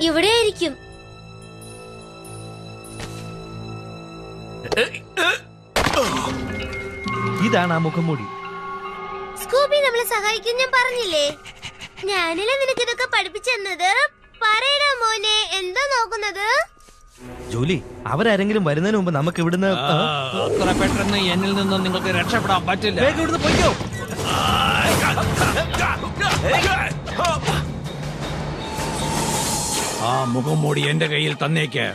ഇവിടെ ആയിരിക്കും. ഇതാണ് ആ മുഖംമൂടി. സ്കൂബി നമ്മളെ സഹായിക്കും ഞാൻ പറഞ്ഞില്ലേ. ഞാനല്ലേ നിനക്ക് ഇതൊക്കെ പഠിപ്പിച്ചെന്നത്. പറയടാ മോനെ, എന്താ നോക്കുന്നത്? ജൂലി, അവരാരെങ്കിലും വരുന്നതിന് മുമ്പ് നമുക്ക് ഇവിടുന്ന് അത്ര പെട്ടെന്ന് എന്നിൽ നിന്നും നിങ്ങൾക്ക് രക്ഷപ്പെടാൻ പറ്റില്ല. വേഗം ഇവിടുന്ന് പൊയ്ക്കോ. ആ മുഖംമൂടി എന്റെ കയ്യിൽ തന്നേക്ക്.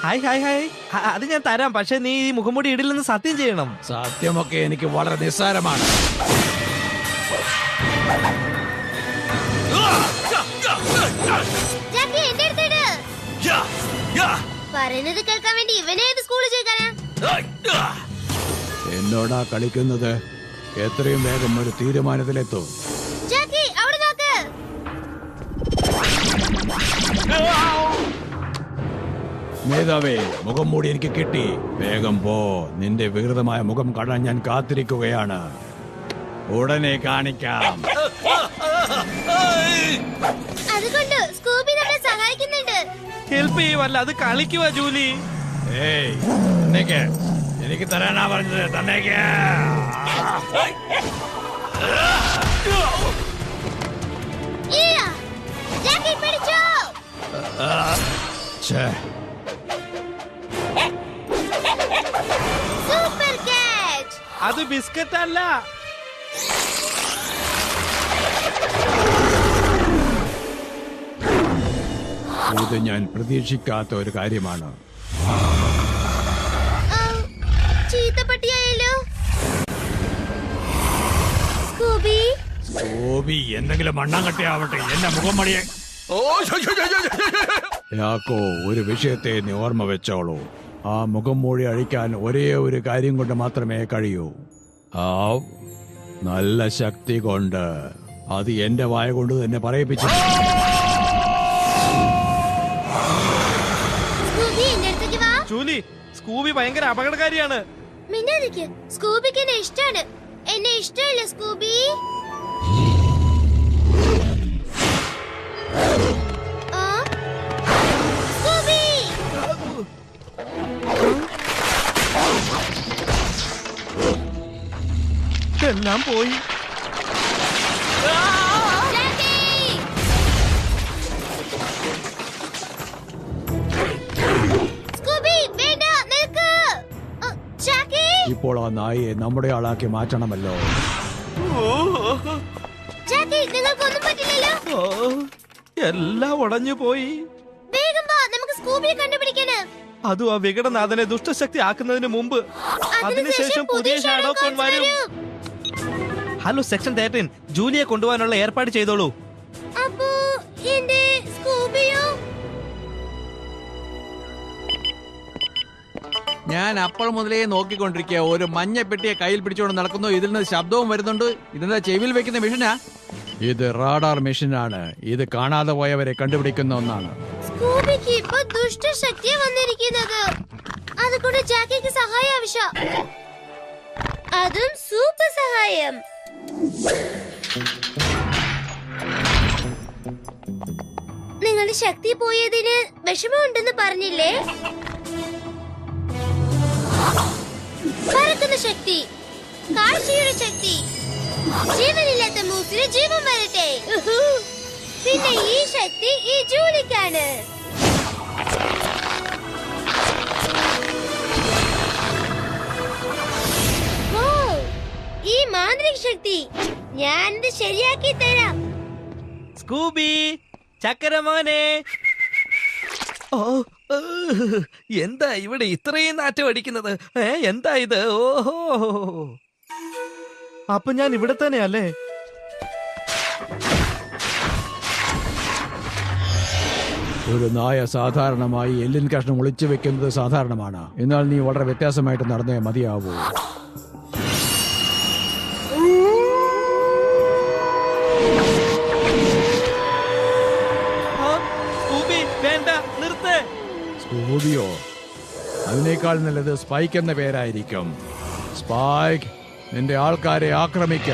ഹായ് ഹായ് ഹായ്, അത് ഞാൻ തരാം. പക്ഷെ നീ ഈ മുഖംമൂടി ഇടില്ലെന്ന് സത്യം ചെയ്യണം. സത്യമൊക്കെ എനിക്ക് വളരെ നിസ്സാരമാണ്. ജാക്കി, എന്റെ അടുത്തിട്. പറയുന്നത് കേൾക്കാൻ വേണ്ടി ഇവനേത് സ്കൂളിൽ ചേർക്കാനാ? എന്നോടാ കളിക്കുന്നത്? എത്രയും വേഗം ഒരു തീരുമാനത്തിലെത്തും. ജാക്കി, അവിടെ നോക്ക്. മേധാവേ, മുഖംമൂടി എനിക്ക് കിട്ടി. വേഗം പോ. നിന്റെ വികൃതമായ മുഖം കാണാൻ ഞാൻ കാത്തിരിക്കുകയാണ്. ഉടനെ കാണിക്കാം. അതുകൊണ്ട് സ്കൂബി നമ്മളെ സഹായിക്കുന്നുണ്ട്. ഹെൽപ്പ് ചെയ്യുവല്ല, അത് കളിക്കുവാ ജൂലി. ഏയ്, തന്നേക്ക്. എനിക്ക് തരാനാ പറഞ്ഞത്. തന്നേക്ക്. ഇല്ല. ജാക്കി, പിടിച്ചോ. Super catch. അത് ബിസ്ക്കറ്റ് അല്ല. ഇത് ഞാൻ പ്രതീക്ഷിക്കാത്ത ഒരു കാര്യമാണ്. ചീത്തപ്പട്ടിയായല്ലോ. സ്കൂബി, സ്കൂബി, എന്തെങ്കിലും മണ്ണാങ്കട്ടയാവട്ടെ. എന്റെ മുഖംമണിയെ യാക്കോ, ഒരു വിഷയത്തെ നീ ഓർമ്മ വെച്ചോളൂ. ആ മുഖംമൂടി അഴിക്കാൻ ഒരേ ഒരു കാര്യം കൊണ്ട് മാത്രമേ കഴിയൂ. ആ നല്ല ശക്തി കൊണ്ട്. അത് എന്റെ വായ കൊണ്ട് തന്നെ പറയിപ്പിച്ചു. സ്കൂബി, എന്റെ അടുത്തേക്ക് വാ. ജൂലി, സ്കൂബി ഭയങ്കര അപകടകാരിയാണ്. മിണ്ടാതിരിക്ക്. സ്കൂബിക്ക് എന്നെ ഇഷ്ടാണ്. എന്നെ ഇഷ്ടമല്ല സ്കൂബി. ആ? സ്കൂബി! എല്ലാം പോയി. ജാക്കി! സ്കൂബി, വേണ്ട, നിൽക്ക്. ജാക്കി! ഇപ്പോൾ ആ നായയെ നമ്മുടെ ആളാക്കി മാറ്റണമല്ലോ. ജാക്കി, നിങ്ങൾക്കൊന്നും പറ്റില്ലല്ലോ. ഓ, എല്ലാം ഉടഞ്ഞു പോയി. വേഗം വാ, നമുക്ക് സ്കൂബിയെ കണ്ടുപിടിക്കണം. അതും ആ വികടനാഥനെ ദുഷ്ടശക്തി ആക്കുന്നതിന് മുമ്പ്. അതിനുശേഷം പുതിയ ഷാഡോ കോൺ വരും. ഹലോ സെക്ഷൻ 13, ജൂലിയെ കൊണ്ടുപോകാനുള്ള ഏർപ്പാട് ചെയ്തോളൂ. അപ്പോ എന്റെ സ്കൂബിയോ? ഞാൻ അപ്പോൾ മുതലേ നോക്കിക്കൊണ്ടിരിക്കുക. ഒരു മഞ്ഞ പെട്ടിയെ കയ്യിൽ പിടിച്ചുകൊണ്ട് നടക്കുന്നു. ഇതിൽ നിന്ന് ശബ്ദവും വരുന്നുണ്ട്. ഇതെന്താ ചെവിയിൽ വെക്കുന്ന മെഷീനാ? ഇത് റാഡാർ മെഷീനാണ്. ഇത് കാണാതെ പോയവരെ കണ്ടുപിടിക്കുന്ന ഒന്നാണ്. സ്കൂബിക്ക് ഇപ്പൊ ദുഷ്ടശക്തിയാ വന്നിരിക്കുന്നത്. അതുകൊണ്ട് ജാക്കിക്ക് സഹായം ആവശ്യം. അതും സൂപ്പർ സഹായം. നിങ്ങളുടെ ശക്തി പോയതിന് വിഷമമുണ്ടെന്ന് പറഞ്ഞില്ലേ? പറക്കുന്ന ശക്തി, കാഴ്ചയുടെ ശക്തി, ജീവനില്ലാത്ത മൂസിന് ജീവൻ വരട്ടെ. പിന്നെ ഈ ശക്തി ഈ ജൂലിക്കാണ്. ഓ, ഈ മാന്ത്രിക ശക്തി ഞാനിത് ശരിയാക്കി തരാം. സ്കൂബി, ചക്കരമോനെ. ഓ, എന്താ ഇവിടെ ഇത്രയും നാറ്റം അടിക്കുന്നത്? എന്താ ഇത്? ഓഹോ, അപ്പൊ ഞാൻ ഇവിടെ തന്നെയല്ലേ? ഒരു നായ സാധാരണമായി എല്ലിൻ കഷ്ണം ഒളിച്ചു വെക്കുന്നത് സാധാരണമാണ്. എന്നാൽ നീ വളരെ വ്യത്യാസമായിട്ട് നടന്നേ മതിയാവൂ. സ്കൂബി, വേണ്ട, നിർത്ത്. സ്കൂബിയോ? അതിനേക്കാൾ നല്ലത് സ്പൈക്ക് എന്ന പേരായിരിക്കും. സ്പൈക്ക്, നിന്റെ ആൾക്കാരെ ആക്രമിക്ക.